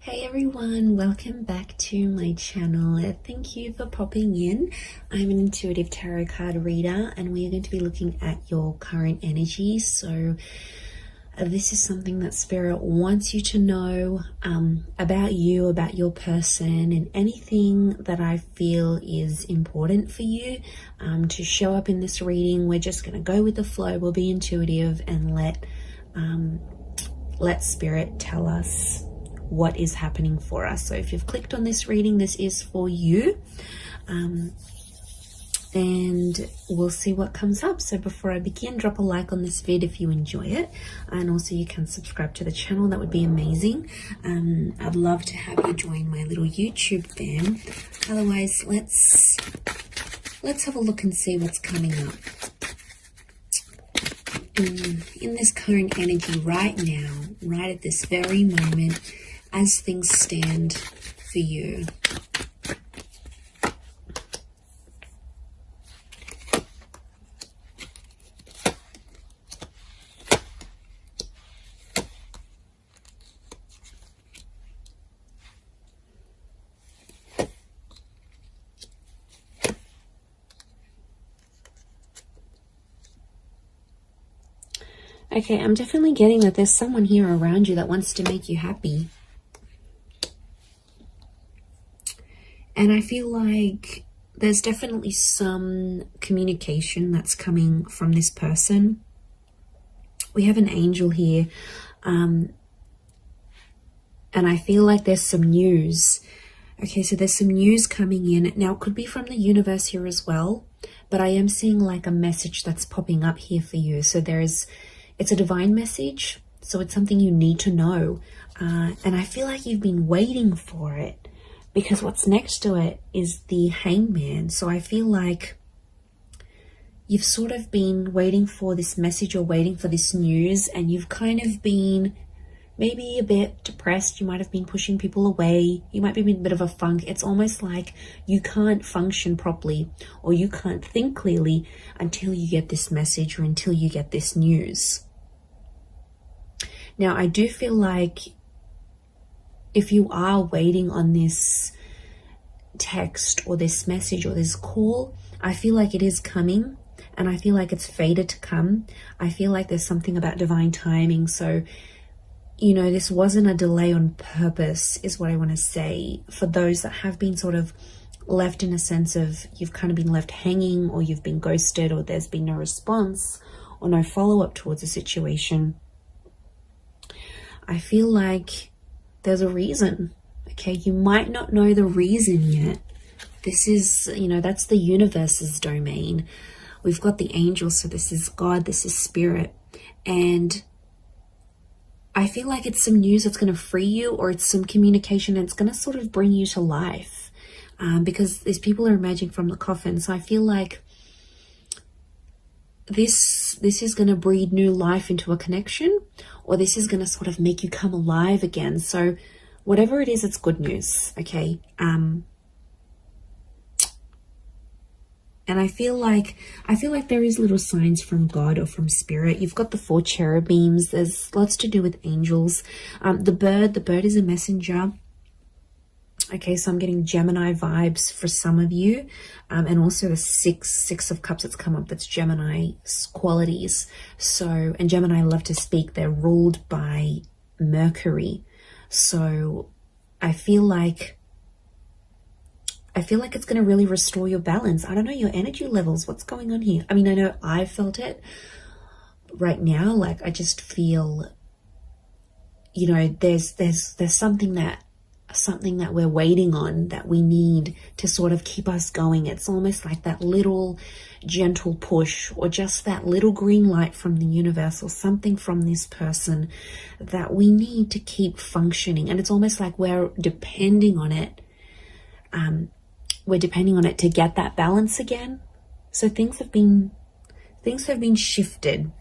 Hey everyone, welcome back to my channel. Thank you for popping in. I'm an intuitive tarot card reader and we are going to be looking at your current energy. So this is something that Spirit wants you to know about you, about your person, and anything that I feel is important for you to show up in this reading. We're just going to go with the flow. We'll be intuitive and let Spirit tell us what is happening for us. So if you've clicked on this reading, this is for you, and we'll see what comes up. So before I begin, drop a like on this vid if you enjoy it, and also you can subscribe to the channel. That would be amazing. I'd love to have you join my little YouTube fam. Otherwise, let's have a look and see what's coming up in this current energy right now, right at this very moment, as things stand for you. Okay, I'm definitely getting that there's someone here around you that wants to make you happy. And I feel like there's definitely some communication that's coming from this person. We have an angel here. And I feel like there's some news. Okay, so there's some news coming in. Now, it could be from the universe here as well. But I am seeing like a message that's popping up here for you. So it's a divine message. So it's something you need to know. And I feel like you've been waiting for it, because what's next to it is the Hangman. So I feel like you've sort of been waiting for this message or waiting for this news, and you've kind of been maybe a bit depressed. You might have been pushing people away. You might be in a bit of a funk. It's almost like you can't function properly or you can't think clearly until you get this message or until you get this news. Now, I do feel like if you are waiting on this text or this message or this call, I feel like it is coming, and I feel like it's fated to come. I feel like there's something about divine timing. So, you know, this wasn't a delay on purpose, is what I want to say. For those that have been sort of left in a sense of you've kind of been left hanging, or you've been ghosted, or there's been no response or no follow-up towards a situation, I feel like there's a reason. Okay, you might not know the reason yet. This is, you know, that's the universe's domain. We've got the angels, so this is God, this is Spirit. And I feel like it's some news that's going to free you, or it's some communication and it's going to sort of bring you to life, because these people are emerging from the coffin. So I feel like this is going to breathe new life into a connection, or this is going to sort of make you come alive again. So whatever it is, it's good news. Okay. And I feel like there is little signs from God or from Spirit. You've got the 4 cherubims. There's lots to do with angels. The bird is a messenger. Okay, so I'm getting Gemini vibes for some of you. And also the six of cups that's come up, that's Gemini qualities. So, and Gemini love to speak. They're ruled by Mercury. So I feel like it's going to really restore your balance. I don't know, your energy levels. What's going on here? I mean, I know I felt it right now. Like, I just feel, you know, there's something that we're waiting on, that we need to sort of keep us going. It's almost like that little gentle push, or just that little green light from the universe, or something from this person that we need to keep functioning. And it's almost like we're depending on it. We're depending on it to get that balance again. So things have been shifted.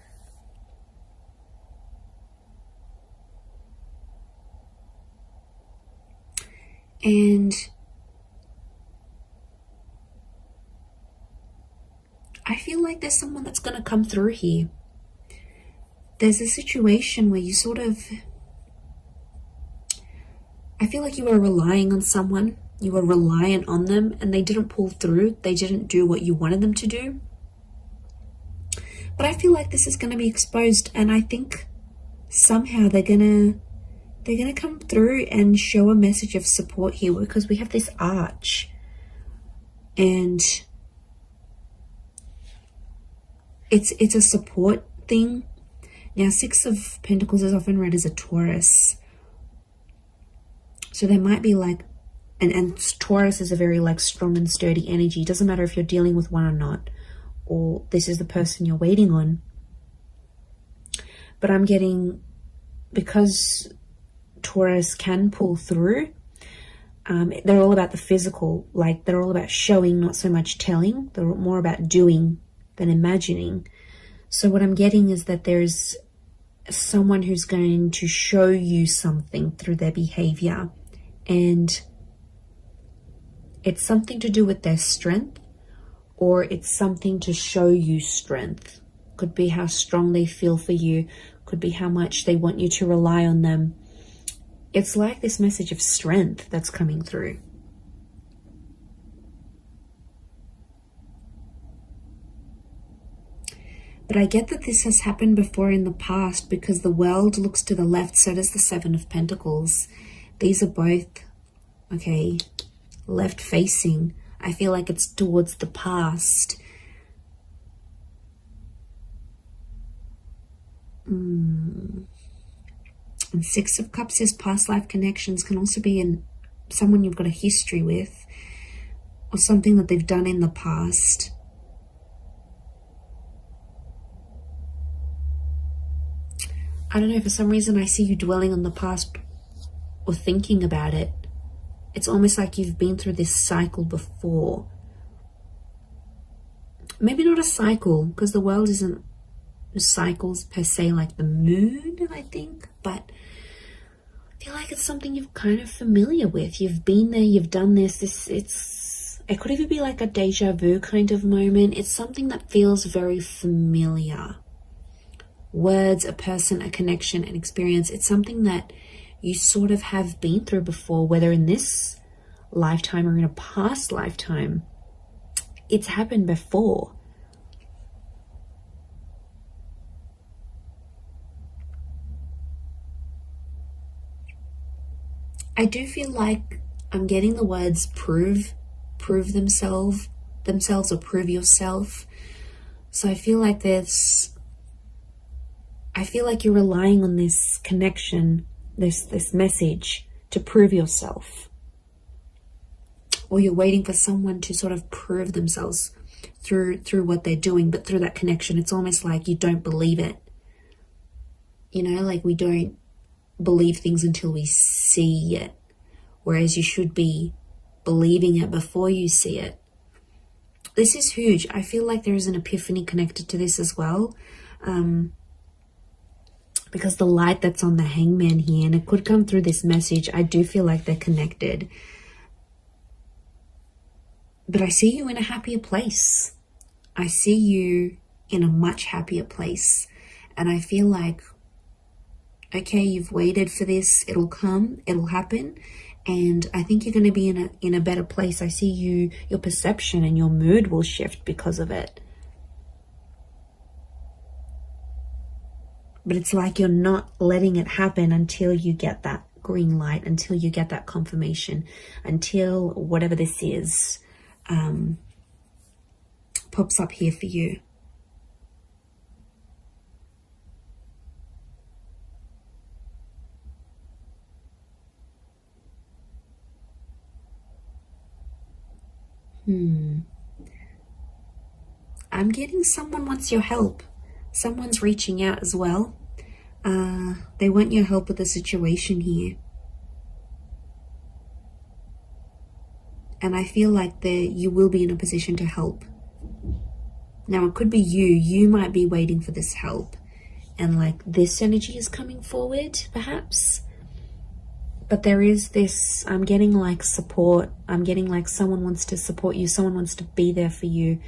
And I feel like there's someone that's going to come through here. There's a situation where you sort of I feel like you were relying on someone, you were reliant on them, and they didn't pull through. They didn't do what you wanted them to do. But I feel like this is going to be exposed, and I think somehow they're gonna come through and show a message of support here, because we have this arch, and it's a support thing. Now, Six of Pentacles is often read as a Taurus, so there might be like, and Taurus is a very like strong and sturdy energy. It doesn't matter if you're dealing with one or not, or this is the person you're waiting on. But I'm getting, because Taurus can pull through, they're all about the physical, like they're all about showing, not so much telling. They're more about doing than imagining. So what I'm getting is that there's someone who's going to show you something through their behavior, and it's something to do with their strength, or it's something to show you strength. Could be how strong they feel for you, could be how much they want you to rely on them. It's like this message of strength that's coming through. But I get that this has happened before in the past, because the World looks to the left, so does the Seven of Pentacles. These are both, okay, left facing. I feel like it's towards the past. And Six of Cups is past life connections. Can also be in someone you've got a history with, or something that they've done in the past. I don't know, for some reason I see you dwelling on the past or thinking about it. It's almost like you've been through this cycle before. Maybe not a cycle, because the world isn't cycles per se, like the moon, I think. But I feel like it's something you're kind of familiar with. You've been there, you've done this. It could even be like a deja vu kind of moment. It's something that feels very familiar. Words, a person, a connection, an experience. It's something that you sort of have been through before, whether in this lifetime or in a past lifetime. It's happened before. I do feel like I'm getting the words prove themselves or prove yourself. So I feel like you're relying on this connection, this message to prove yourself. Or you're waiting for someone to sort of prove themselves through what they're doing, but through that connection. It's almost like you don't believe it. You know, like we don't believe things until we see it, whereas you should be believing it before you see it. This is huge. I feel like there is an epiphany connected to this as well, because the light that's on the Hangman here, and it could come through this message. I do feel like they're connected, but I see you in a happier place. I see you in a much happier place, and I feel like, okay, you've waited for this, it'll come, it'll happen, and I think you're going to be in a better place. I see your perception and your mood will shift because of it. But it's like you're not letting it happen until you get that green light, until you get that confirmation, until whatever this is pops up here for you. I'm getting someone wants your help. Someone's reaching out as well. They want your help with the situation here. And I feel like you will be in a position to help. Now, it could be you might be waiting for this help, and like this energy is coming forward perhaps. But there is this, I'm getting like support. I'm getting like someone wants to support you. Someone wants to be there for you.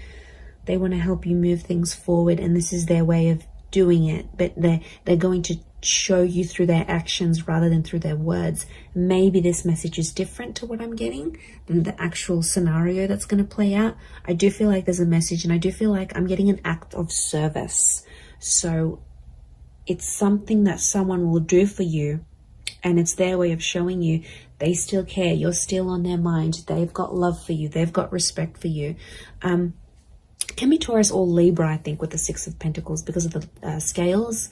They want to help you move things forward, and this is their way of doing it. But they're going to show you through their actions rather than through their words. Maybe this message is different to what I'm getting than the actual scenario that's going to play out. I do feel like there's a message, and I do feel like I'm getting an act of service. So it's something that someone will do for you, and it's their way of showing you they still care. You're still on their mind. They've got love for you. They've got respect for you. Can be Taurus or Libra, I think, with the Six of Pentacles because of the scales.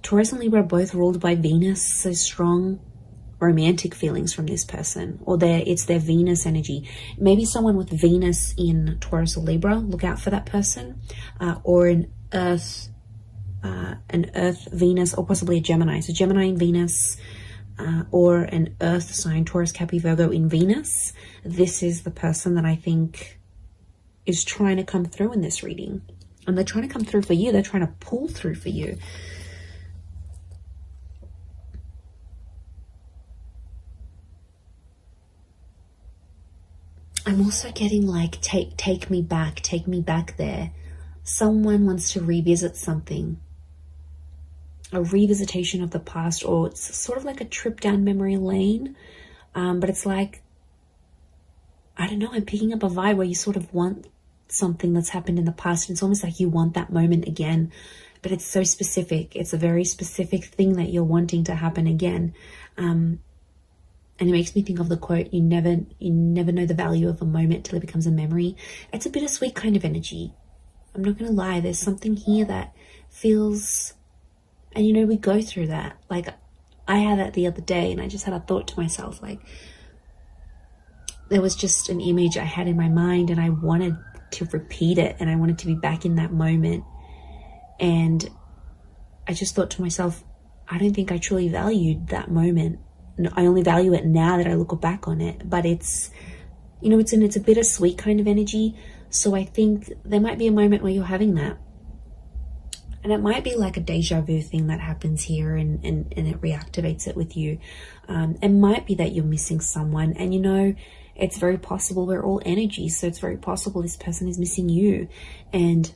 Taurus and Libra are both ruled by Venus, so strong romantic feelings from this person, or it's their Venus energy. Maybe someone with Venus in Taurus or Libra, look out for that person, or an Earth Venus, or possibly a Gemini. So Gemini in Venus, or an Earth sign, Taurus, Capricorn, Virgo in Venus. This is the person that I think is trying to come through in this reading, and they're trying to come through for you. They're trying to pull through for you. I'm also getting like, take me back there. Someone wants to revisit something, a revisitation of the past, or it's sort of like a trip down memory lane. But it's like, I don't know, I'm picking up a vibe where you sort of want something that's happened in the past, and it's almost like you want that moment again, but it's so specific. It's a very specific thing that you're wanting to happen again. And it makes me think of the quote, you never know the value of a moment till it becomes a memory. It's a bittersweet kind of energy. I'm not going to lie. There's something here that feels, and you know, we go through that. Like, I had that the other day, and I just had a thought to myself, like, there was just an image I had in my mind, and I wanted to repeat it, and I wanted to be back in that moment. And I just thought to myself, I don't think I truly valued that moment. I only value it now that I look back on it. But it's, you know, it's a bittersweet kind of energy. So I think there might be a moment where you're having that. And it might be like a deja vu thing that happens here, and it reactivates it with you. It might be that you're missing someone, and you know, it's very possible. We're all energy, so it's very possible this person is missing you, and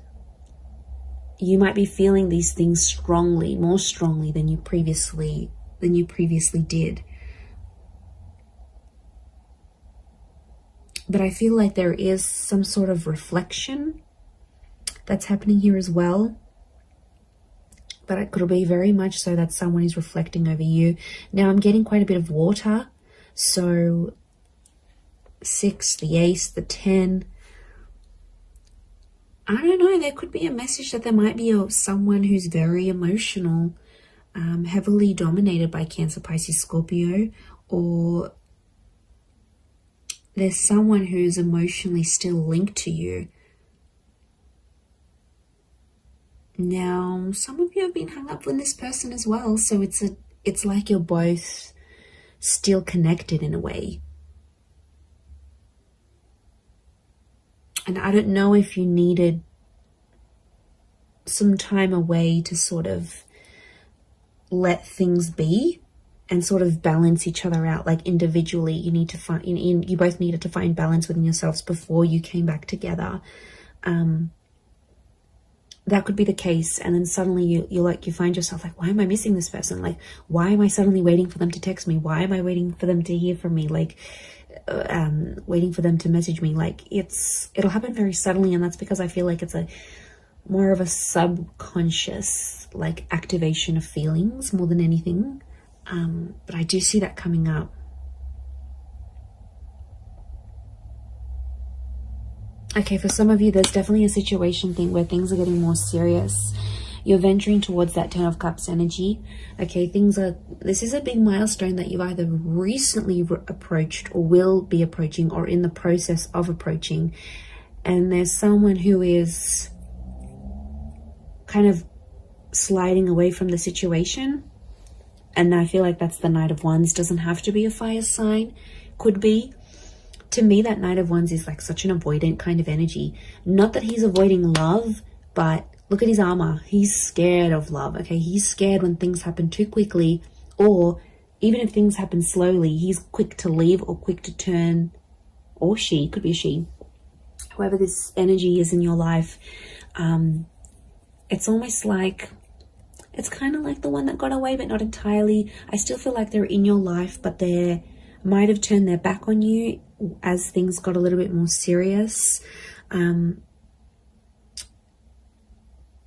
you might be feeling these things strongly, more strongly than you previously did. But I feel like there is some sort of reflection that's happening here as well. But it could be very much so that someone is reflecting over you. Now I'm getting quite a bit of water. So 6, the ace, the 10. I don't know. There could be a message that there might be someone who's very emotional, heavily dominated by Cancer, Pisces, Scorpio, or there's someone who's emotionally still linked to you. Now, some of you have been hung up with this person as well, so it's like you're both still connected in a way. And I don't know if you needed some time away to sort of let things be and sort of balance each other out. Like individually, you need to find, you both needed to find balance within yourselves before you came back together. That could be the case. And then suddenly you find yourself like, why am I missing this person? Like, why am I suddenly waiting for them to text me? Why am I waiting for them to hear from me? Like, waiting for them to message me. Like, it'll happen very suddenly. And that's because I feel like it's more of a subconscious, like, activation of feelings more than anything. But I do see that coming up. Okay, for some of you, there's definitely a situation thing where things are getting more serious. You're venturing towards that 10 of Cups energy. Okay, this is a big milestone that you've either recently approached or will be approaching or in the process of approaching. And there's someone who is kind of sliding away from the situation. And I feel like that's the Knight of Wands. Doesn't have to be a fire sign. Could be. To me, that Knight of Wands is like such an avoidant kind of energy. Not that he's avoiding love, but look at his armor. He's scared of love, okay? He's scared when things happen too quickly, or even if things happen slowly, he's quick to leave or quick to turn, or she, could be a she. Whoever this energy is in your life, it's almost like It's kind of like the one that got away, but not entirely. I still feel like they're in your life, but they might have turned their back on you as things got a little bit more serious.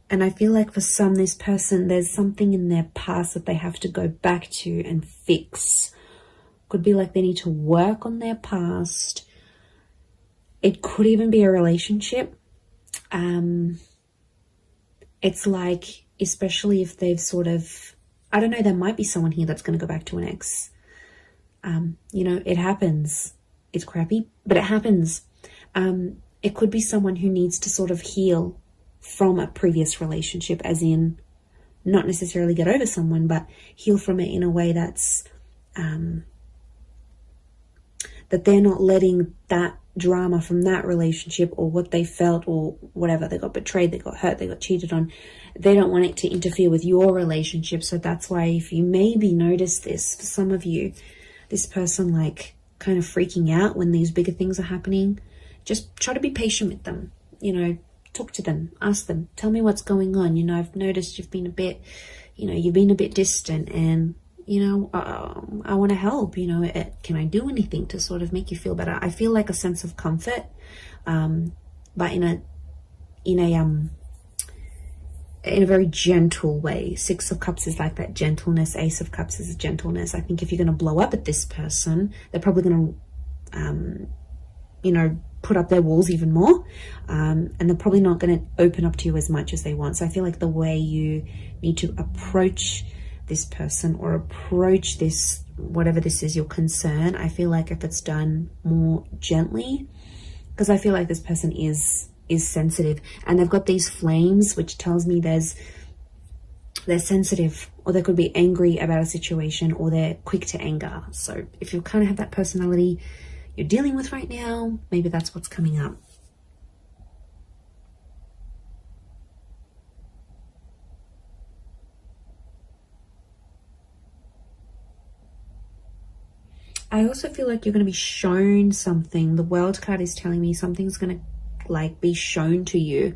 And I feel like for some, this person, there's something in their past that they have to go back to and fix. Could be like they need to work on their past. It could even be a relationship. It's like, especially if they've sort of, I don't know, there might be someone here that's going to go back to an ex. You know, it happens. It's crappy, but it happens. It could be someone who needs to sort of heal from a previous relationship, as in not necessarily get over someone, but heal from it in a way that's that they're not letting that drama from that relationship or what they felt or whatever, they got betrayed, they got hurt, they got cheated on, they don't want it to interfere with your relationship. So that's why, if you maybe notice this, for some of you, this person like kind of freaking out when these bigger things are happening, just try to be patient with them. You know, talk to them, ask them, tell me what's going on. You know, I've noticed you've been a bit, you've been a bit distant, and I want to help. Can I do anything to sort of make you feel better? I feel like a sense of comfort, but in a very gentle way. Six of Cups is like that gentleness. Ace of Cups is gentleness. I think if you're going to blow up at this person, they're probably going to, put up their walls even more, and they're probably not going to open up to you as much as they want. So I feel like the way you need to approach this person or approach this, whatever this is, your concern, I feel like if it's done more gently, because I feel like this person is sensitive, and they've got these flames, which tells me they're sensitive, or they could be angry about a situation, or they're quick to anger. So if you kind of have that personality you're dealing with right now, maybe that's what's coming up. I also feel like you're going to be shown something. The World card is telling me something's going to be shown to you,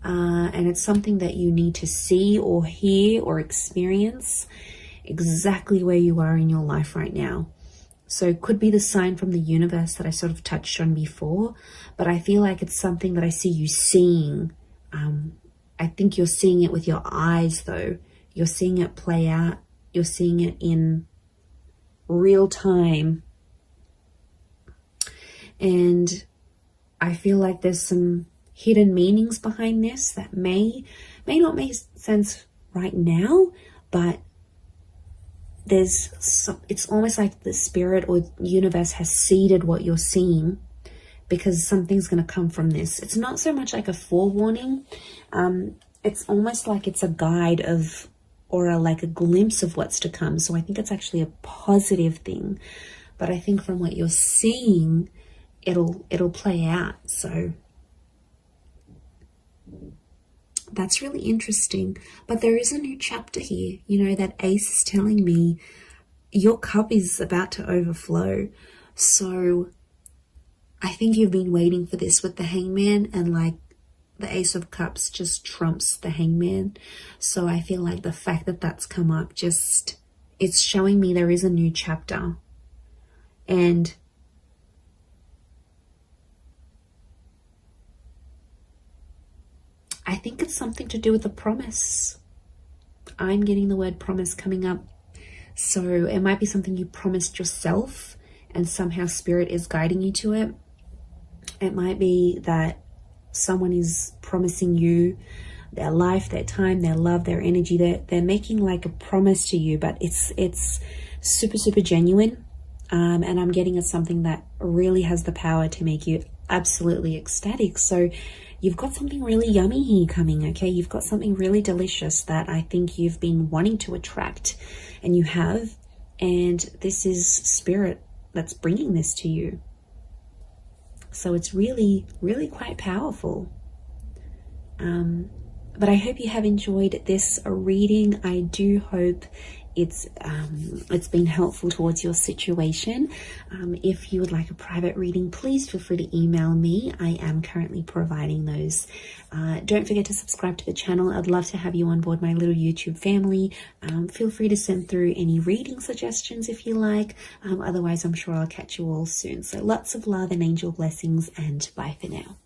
and it's something that you need to see or hear or experience exactly where you are in your life right now. So it could be the sign from the universe that I sort of touched on before, but I feel like it's something that I see you seeing. I think you're seeing it with your eyes, though. You're seeing it play out. You're seeing it in real time. And I feel like there's some hidden meanings behind this that may not make sense right now, but it's almost like the spirit or universe has seeded what you're seeing, because something's going to come from this. It's not so much like a forewarning. It's almost like it's a guide of, or like a glimpse of what's to come. So I think it's actually a positive thing, but I think from what you're seeing, it'll play out. So that's really interesting. But there is a new chapter here. That Ace is telling me your cup is about to overflow. So I think you've been waiting for this with the Hangman, and the Ace of Cups just trumps the Hangman. So I feel like the fact that that's come up, it's showing me there is a new chapter. And I think it's something to do with a promise. I'm getting the word promise coming up. So it might be something you promised yourself, and somehow spirit is guiding you to it. It might be that someone is promising you their life, their time, their love, their energy. They're making like a promise to you, but it's super, super genuine. And I'm getting it's something that really has the power to make you absolutely ecstatic. So you've got something really yummy here coming, okay? You've got something really delicious that I think you've been wanting to attract, and you have. And this is spirit that's bringing this to you. So it's really, really quite powerful. But I hope you have enjoyed this reading. I do hope it's been helpful towards your situation. If you would like a private reading, please feel free to email me. I am currently providing those. Don't forget to subscribe to the channel. I'd love to have you on board my little YouTube family. Feel free to send through any reading suggestions if you like. Otherwise, I'm sure I'll catch you all soon. So lots of love and angel blessings, and bye for now.